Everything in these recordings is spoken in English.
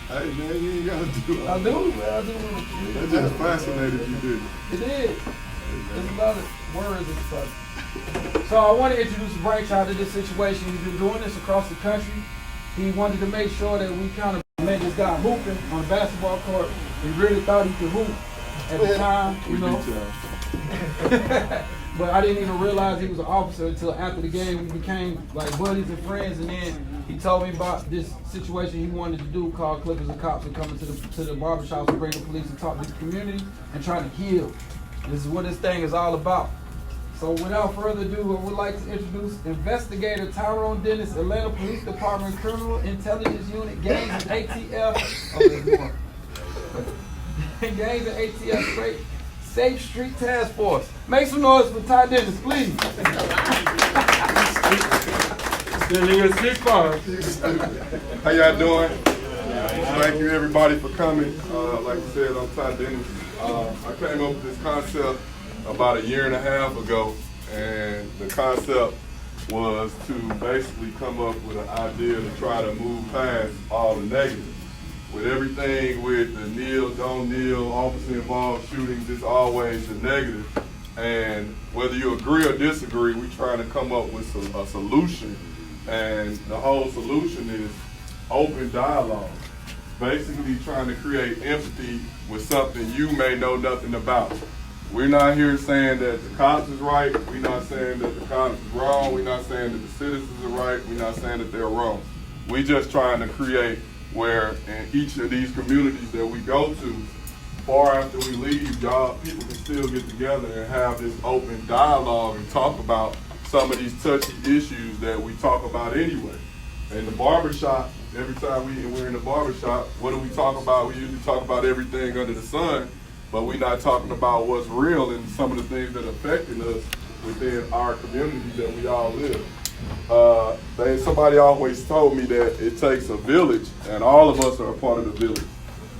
Hey man, you ain't gotta do it. I do, man. I do. That just fascinated you, didn't it? It is. There's a lot of words and stuff. So I want to introduce Brightchild to this situation. He's been doing this across the country. He wanted to make sure that we kind of made this guy hooping on the basketball court. He really thought he could hoop at the time, you know. But I didn't even realize he was an officer until after the game. We became like buddies and friends, and then he told me about this situation he wanted to do called Clippers and Cops and coming to the barbershop to bring the police and talk to the community and trying to heal. This is what this thing is all about. So without further ado, I would like to introduce Investigator Tyrone Dennis, Atlanta Police Department Criminal Intelligence Unit, Gangs and ATF. Oh, there's more. Gangs and ATF Safe Street Task Force. Make some noise for Ty Dennis, please. How y'all doing? Thank you everybody for coming. Like I said, I'm Ty Dennis. I came up with this concept about 1.5 years ago, and the concept was to basically come up with an idea to try to move past all the negatives. With everything with the kneel, don't kneel, officer involved shootings, it's always the negative. And whether you agree or disagree, we're trying to come up with a solution. And the whole solution is open dialogue. Basically trying to create empathy with something you may know nothing about. We're not here saying that the cops is right. We're not saying that the cops is wrong. We're not saying that the citizens are right. We're not saying that they're wrong. We're just trying to create where in each of these communities that we go to, far after we leave, people can still get together and have this open dialogue and talk about some of these touchy issues that we talk about anyway. In the barbershop, every time we're in the barbershop, what do we talk about? We usually talk about everything under the sun, but we're not talking about what's real and some of the things that are affecting us within our communities that we all live. Somebody always told me that it takes a village, and all of us are a part of the village.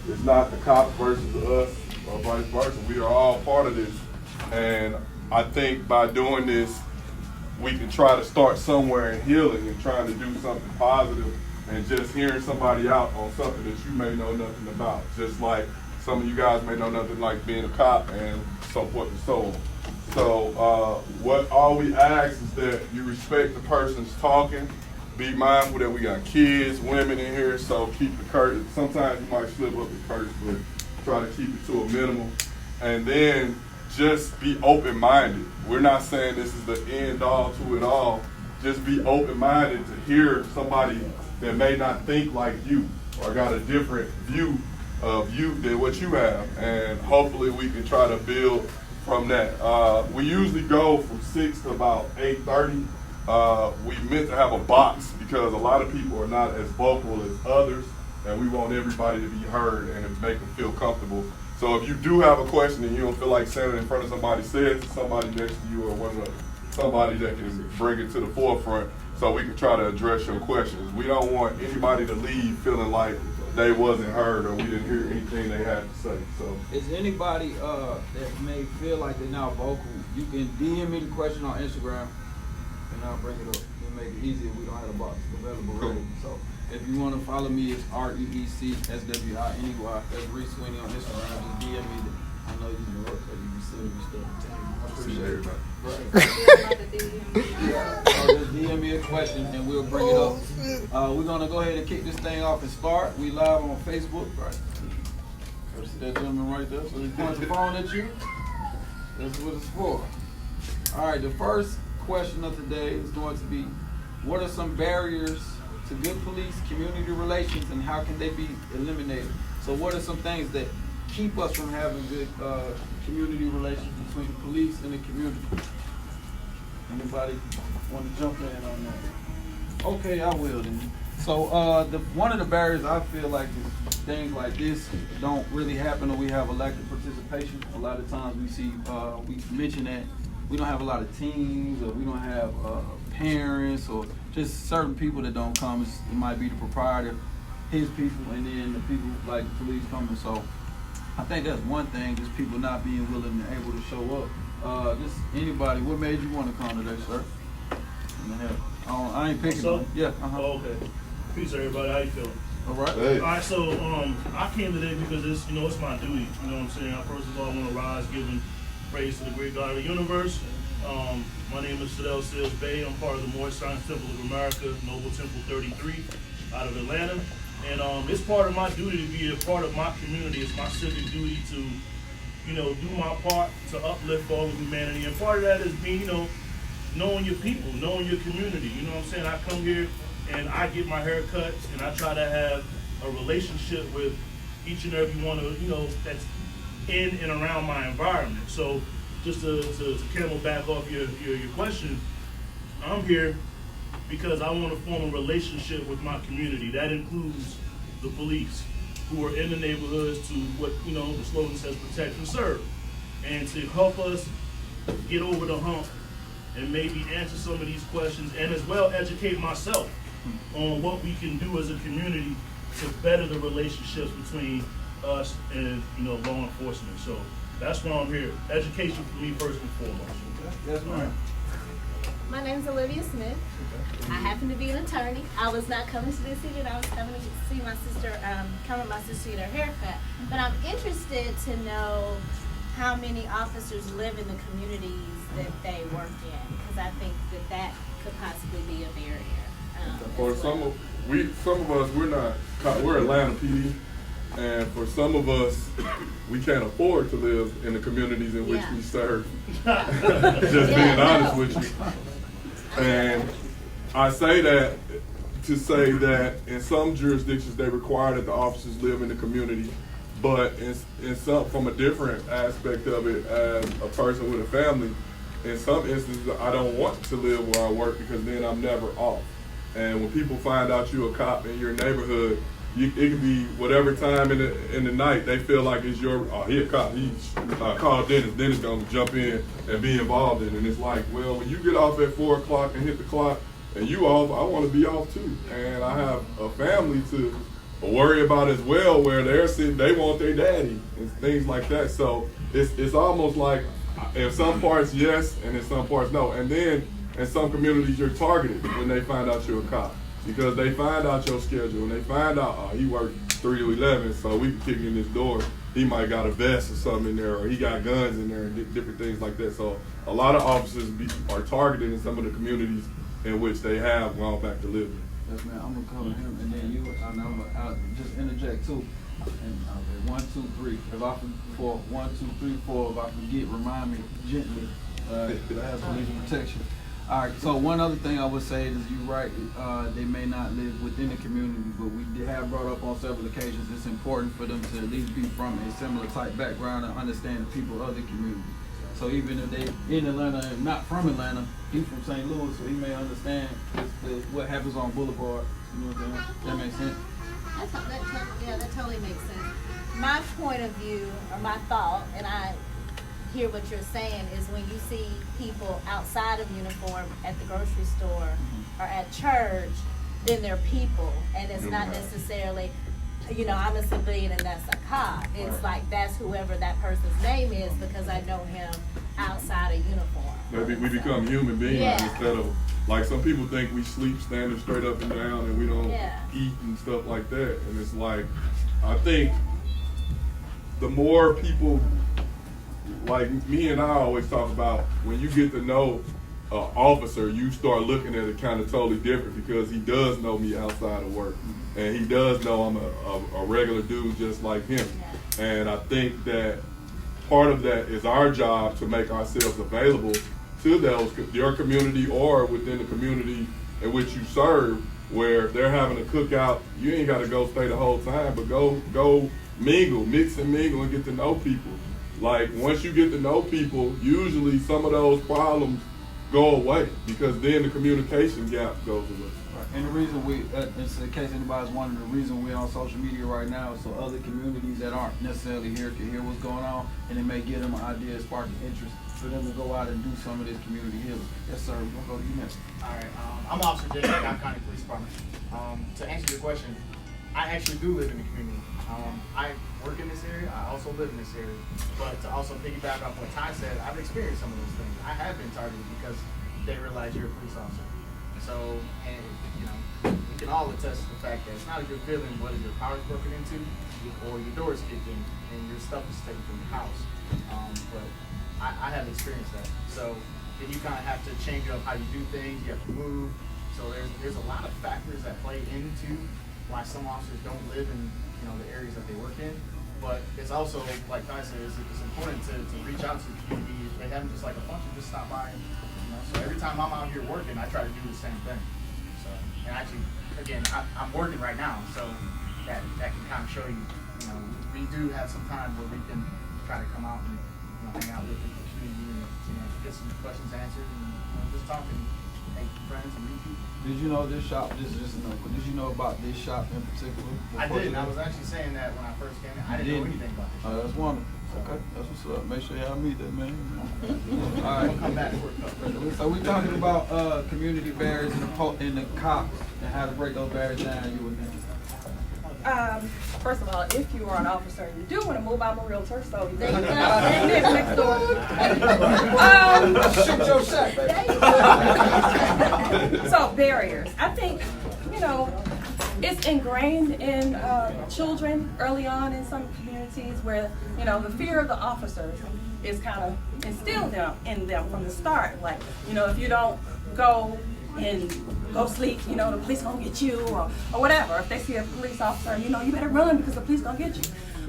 It's not the cops versus us or vice versa. We are all part of this. And I think by doing this, we can try to start somewhere in healing and trying to do something positive and just hearing somebody out on something that you may know nothing about. Just like some of you guys may know nothing like being a cop and so forth and so on. So what all we ask is that you respect the person's talking. Be mindful that we got kids, women in here, so keep the curse. Sometimes you might slip up the curse, but try to keep it to a minimum. And then just be open-minded. We're not saying this is the end all to it all. Just be open-minded to hear somebody that may not think like you or got a different view of you than what you have. And hopefully we can try to build from that. We usually go from 6 to about 8:30. We meant to have a box because a lot of people are not as vocal as others, and we want everybody to be heard and to make them feel comfortable. So if you do have a question and you don't feel like standing in front of somebody, say it to somebody next to you or somebody that can bring it to the forefront so we can try to address your questions. We don't want anybody to leave feeling like they wasn't heard or we didn't hear anything they had to say. So, is anybody that may feel like they're not vocal, you can DM me the question on Instagram and I'll bring it up. It'll make it easier. We don't have a box available ready. So if you want to follow me, it's REECSWINEY. That's Reece Sweeney on Instagram. Just DM me. I know you can work, but you be sending me stuff. I appreciate it. Just DM me a question and we'll bring it up. We're gonna go ahead and kick this thing off and start. We live on Facebook, right? See that gentleman right there? So he points the phone at you. That's what it's for. All right, the first question of the day is going to be, what are some barriers to good police community relations and how can they be eliminated? So what are some things that keep us from having good community relations between the police and the community? Anybody want to jump in on that? Okay, I will then. So one of the barriers I feel like is things like this don't really happen or we have elected participation. A lot of times we see, we mention that we don't have a lot of teams or we don't have parents or just certain people that don't come. It might be the proprietor, his people, and then the people like the police coming. So I think that's one thing, just people not being willing and able to show up. Just anybody, what made you want to come today, sir? I ain't picking on. Yeah. Oh, okay. Peace, everybody. How you feeling? All right. Hey. All right, so I came today because it's it's my duty. You know what I'm saying? I first of all want to rise giving praise to the great God of the universe. My name is Fidel Sales Bay. I'm part of the Moorish Science Temple of America, Noble Temple 33, out of Atlanta. And it's part of my duty to be a part of my community. It's my civic duty to, do my part to uplift all of humanity. And part of that is being, knowing your people, knowing your community. You know what I'm saying? I come here and I get my hair cut, and I try to have a relationship with each and every one of, that's in and around my environment. So just to camelback off your question, I'm here because I want to form a relationship with my community. That includes the police, who are in the neighborhoods to what, the slogan says, protect and serve. And to help us get over the hump and maybe answer some of these questions, and as well educate myself on what we can do as a community to better the relationships between us and law enforcement. So that's why I'm here. Education for me first and foremost. Yes, ma'am. My name's Olivia Smith. I happen to be an attorney. I was not coming to this event. I was coming to see my sister, coming my sister get her haircut. But I'm interested to know how many officers live in the communities that they work in, because I think that could possibly be a barrier. For some of us, we're Atlanta PD, and for some of us, we can't afford to live in the communities in which we serve. Just being honest with you. And I say that to say that in some jurisdictions they require that the officers live in the community, but in some, from a different aspect of it, as a person with a family, in some instances I don't want to live where I work because then I'm never off. And when people find out you're a cop in your neighborhood, it can be whatever time in the night they feel like it's your, he a cop, he's called Dennis. Dennis gonna jump in and be involved in it. And it's like, well, when you get off at 4 o'clock and hit the clock and you off, I wanna be off too. And I have a family to worry about as well, where they're sitting, they want their daddy and things like that. So it's almost like in some parts yes, and in some parts no. And then in some communities you're targeted when they find out you're a cop, because they find out your schedule and they find out, he worked 3 to 11, so we can kick in this door. He might got a vest or something in there, or he got guns in there and different things like that. So a lot of officers are targeted in some of the communities in which they have gone back to living. Yes, man. I'm gonna cover him, and then you. And I'll just interject too. And 1, 2, 3. If I for 1, 2, 3, 4. If I forget, remind me gently. I have police protection. All right. So one other thing I would say is you're right. They may not live within the community, but we have brought up on several occasions. It's important for them to at least be from a similar type background and understand the people of the community. So even if they in Atlanta and not from Atlanta, he's from St. Louis, so he may understand what happens on Boulevard. You know what I'm saying? That makes sense? That totally makes sense. My point of view, or my thought, and I hear what you're saying, is when you see people outside of uniform at the grocery store or at church, then they're people, and it's not necessarily, I'm a civilian and that's a cop. It's like that's whoever that person's name is because I know him outside of uniform. We become human beings instead of, like, some people think we sleep standing straight up and down and we don't eat and stuff like that. And it's like, I think the more people, like me and I always talk about, when you get to know an officer, you start looking at it kind of totally different, because he does know me outside of work. And he does know I'm a regular dude just like him. And I think that part of that is our job to make ourselves available to your community or within the community in which you serve, where if they're having a cookout, you ain't got to go stay the whole time, but go mingle, mix and mingle, and get to know people. Like, once you get to know people, usually some of those problems go away, because then the communication gap goes away. And the reason in case anybody's wondering, the reason we're on social media right now is so other communities that aren't necessarily here can hear what's going on, and it may give them an idea, spark an interest for them to go out and do some of this community healing. Yes, sir. We'll go to you next. All right. I'm Officer Jay, Cobb County Police Department. To answer your question, I actually do live in the community. I work in this area. I also live in this area. But to also piggyback off what Ty said, I've experienced some of those things. I have been targeted because they realize you're a police officer. So, and we can all attest to the fact that it's not a good feeling whether your car is broken into or your door is kicked in and your stuff is taken from your house. But I have experienced that. So then you kind of have to change up how you do things. You have to move. So there's a lot of factors that play into why some officers don't live in the areas that they work in. But it's also, like I said, it's important to reach out to the community. They haven't just like a function, just stop by. So every time I'm out here working, I try to do the same thing. So, and actually, again, I'm working right now, so that can kind of show you, we do have some time where we can try to come out and hang out with the community and get some questions answered and just talk and make friends and meet people. Did you know this shop? This is just another. Did you know about this shop in particular? I didn't. I was actually saying that when I first came in. I didn't know anything about this. Oh, that's wonderful. Okay, that's what's up. Make sure y'all meet that man. All right. We'll come back to work. So we're talking about community barriers in the cops and how to break those barriers down. You would think. First of all, if you are an officer, you do want to move. I'm a realtor, so you There you go. live next door. Shoot your shot, baby. So barriers. I think, it's ingrained in children early on in some communities where, the fear of the officers is kind of instilled in them from the start. Like, if you don't go and go sleep, the police gonna get you or whatever. If they see a police officer, you better run because the police gonna get you.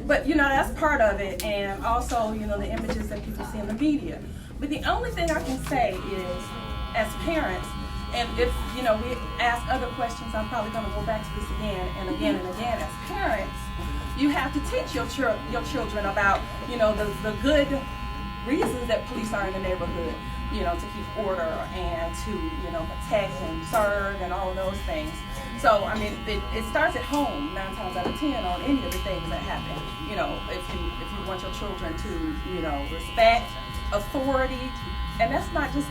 But, that's part of it. And also, the images that people see in the media. But the only thing I can say is, as parents, and if, we ask other questions, I'm probably going to go back to this again and again and again. As parents, you have to teach your children about, the good reasons that police are in the neighborhood, to keep order and to, protect and serve and all of those things. So, it starts at home 9 times out of 10 on any of the things that happen. If you want your children to, respect authority, and that's not just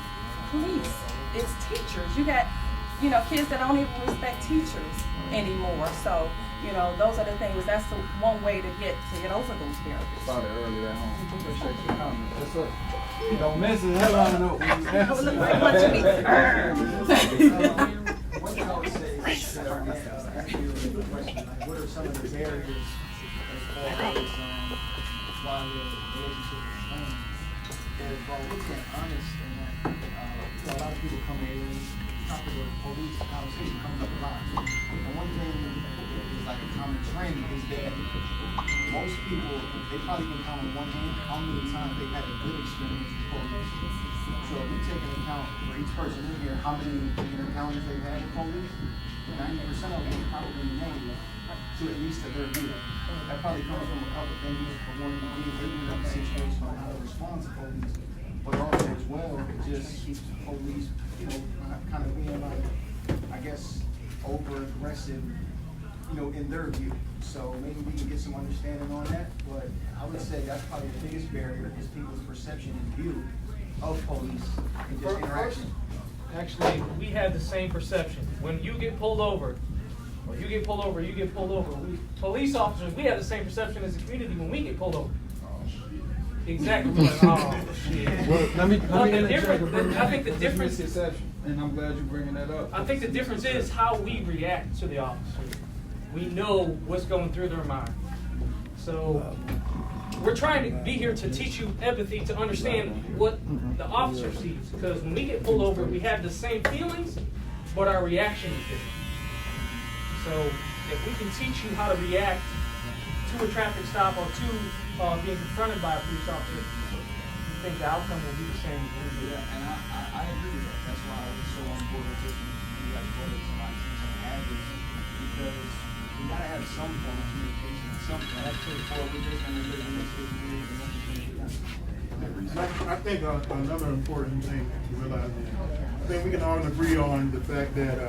police. It's teachers. You got, kids that don't even respect teachers anymore. So, those are the things. That's the one way to get over those barriers. Started earlier at home. Appreciate your comment. What's up? Don't mess the hell out of it. Look like what you need. One thing I would say is, what are some of the barriers as far as why the relationship is strong? Is while we're being honest in that, a lot of people come in, talk to the police, conversation comes up a lot. And one thing is like a common trend is that most people, they probably can count on one hand how many times they've had a good experience with police. So if we take into account for each person in here how many encounters they've had with police, 90% of them probably negative to at least to their view. That probably comes from a couple things. For one, being ignorant of the situation on how to respond to police, but also as well, just police, kind of being like, I guess, over aggressive, in their view. So maybe we can get some understanding on that. But I would say that's probably the biggest barrier is people's perception and view of police and just interaction. Actually, we have the same perception. When you get pulled over, we police officers, we have the same perception as the community when we get pulled over. Exactly. Oh shit. Well, let me I think the difference is, and I'm glad you're bringing that up. I think the difference is how we react to the officer. We know what's going through their mind. So we're trying to be here to teach you empathy, to understand what the officer sees. Because when we get pulled over, we have the same feelings, but our reaction is different. So if we can teach you how to react to a traffic stop or to being confronted by a police officer, I think the outcome will be the same. Yeah, and I agree with that. That's why I was so on board with this. You guys brought up some ideas and habits because we gotta have some form of communication, something. That's pretty forward with this, and we're living in this community. I think another important thing to realize is, I think we can all agree on the fact that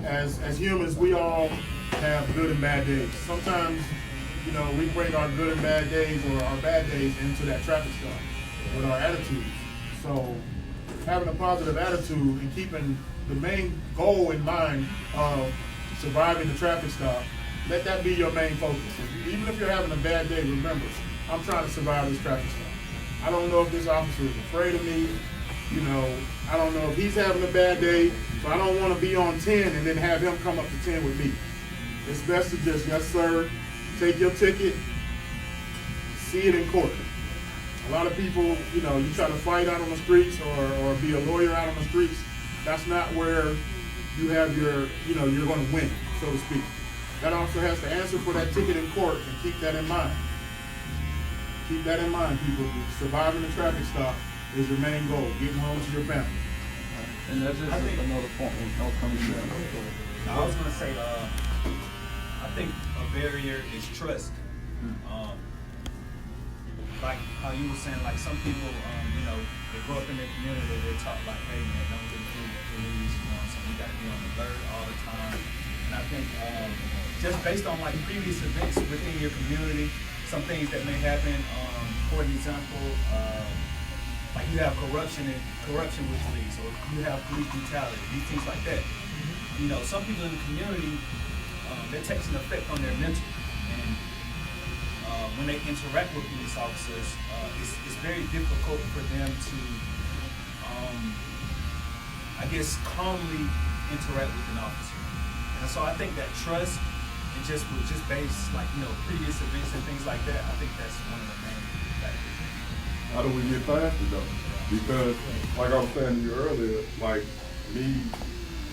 as humans, we all have good and bad days. Sometimes, we bring our good and bad days or our bad days into that traffic stop with our attitude. So having a positive attitude and keeping the main goal in mind of surviving the traffic stop, let that be your main focus. Even if you're having a bad day, remember, I'm trying to survive this traffic stop. I don't know if this officer is afraid of me. You know, I don't know if he's having a bad day, so I don't want to be on 10 and then have him come up to 10 with me. It's best to just, yes sir, take your ticket, see it in court. A lot of people, you know, you try to fight out on the streets or be a lawyer out on the streets. That's not where you have your, you know, you're going to win, so to speak. That officer has to answer for that ticket in court, and keep that in mind. Keep that in mind, people. Surviving the traffic stop is your main goal, getting home to your family. And that's just another point. I was gonna say, I think a barrier is trust. Like how you were saying, like some people, you know, they grow up in their community, they're taught like, hey man, don't get fooled with police, you know what I'm saying? We gotta be on alert all the time. And I think just based on like previous events within your community, some things that may happen, for example, like you have corruption with police, or you have police brutality, these things like that. You know, some people in the community, that takes an effect on their mental. And when they interact with police officers, it's very difficult for them to, I guess, calmly interact with an officer. And so I think that trust, and just based, like, you know, previous events and things like that, I think that's one of the main factors. How do we get past it though? Because, like I was saying to you earlier, like me,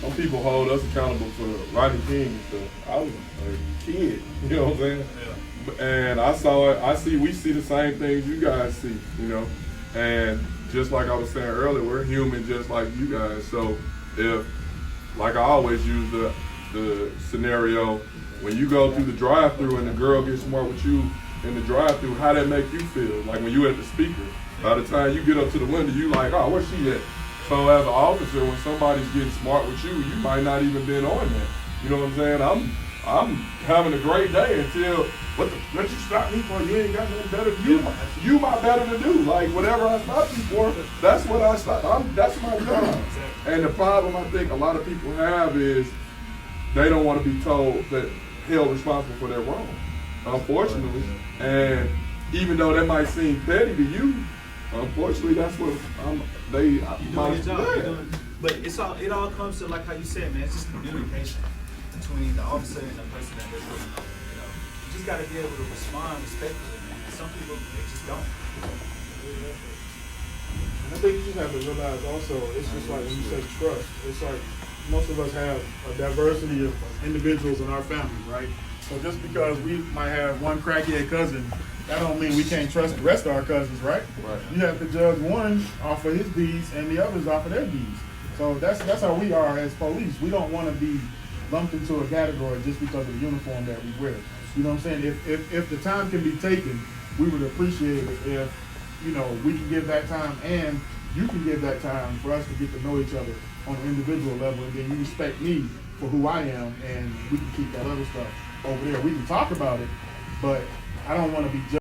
some people hold us accountable for Rodney King and stuff. I was a kid, you know what I'm saying? Yeah. And I saw it, we see the same things you guys see, you know? And just like I was saying earlier, we're human just like you guys. So if, like I always use the scenario, when you go through the drive-thru and the girl gets smart with you in the drive-thru, how that make you feel? Like when you at the speaker, by the time you get up to the window, you like, oh, where's she at? So as an officer, when somebody's getting smart with you, you might not even been on that. You know what I'm saying? I'm having a great day until, what you stop me for? You ain't got nothing better to do. You my better to do. Like whatever I stop you for, that's what I stop. That's my job. And the problem I think a lot of people have is they don't want to be told that held responsible for their wrong, unfortunately. And even though that might seem petty to you, unfortunately, that's what you're doing your job. But it all comes to, like how you said, man, it's just communication between the officer and the person that they're working on. You know, you just got to be able to respond respectfully, man. And some people, they just don't. And I think you just have to realize also, it's just like when you say trust, it's like most of us have a diversity of individuals in our family, right? So just because we might have one crackhead cousin, that don't mean we can't trust the rest of our cousins, right? Right. You have to judge one off of his deeds and the others off of their deeds. So that's how we are as police. We don't want to be lumped into a category just because of the uniform that we wear. You know what I'm saying? If the time can be taken, we would appreciate it if, you know, we can give that time and you can give that time for us to get to know each other on an individual level, and then you respect me for who I am, and we can keep that other stuff over there. We can talk about it, but I don't want to be judged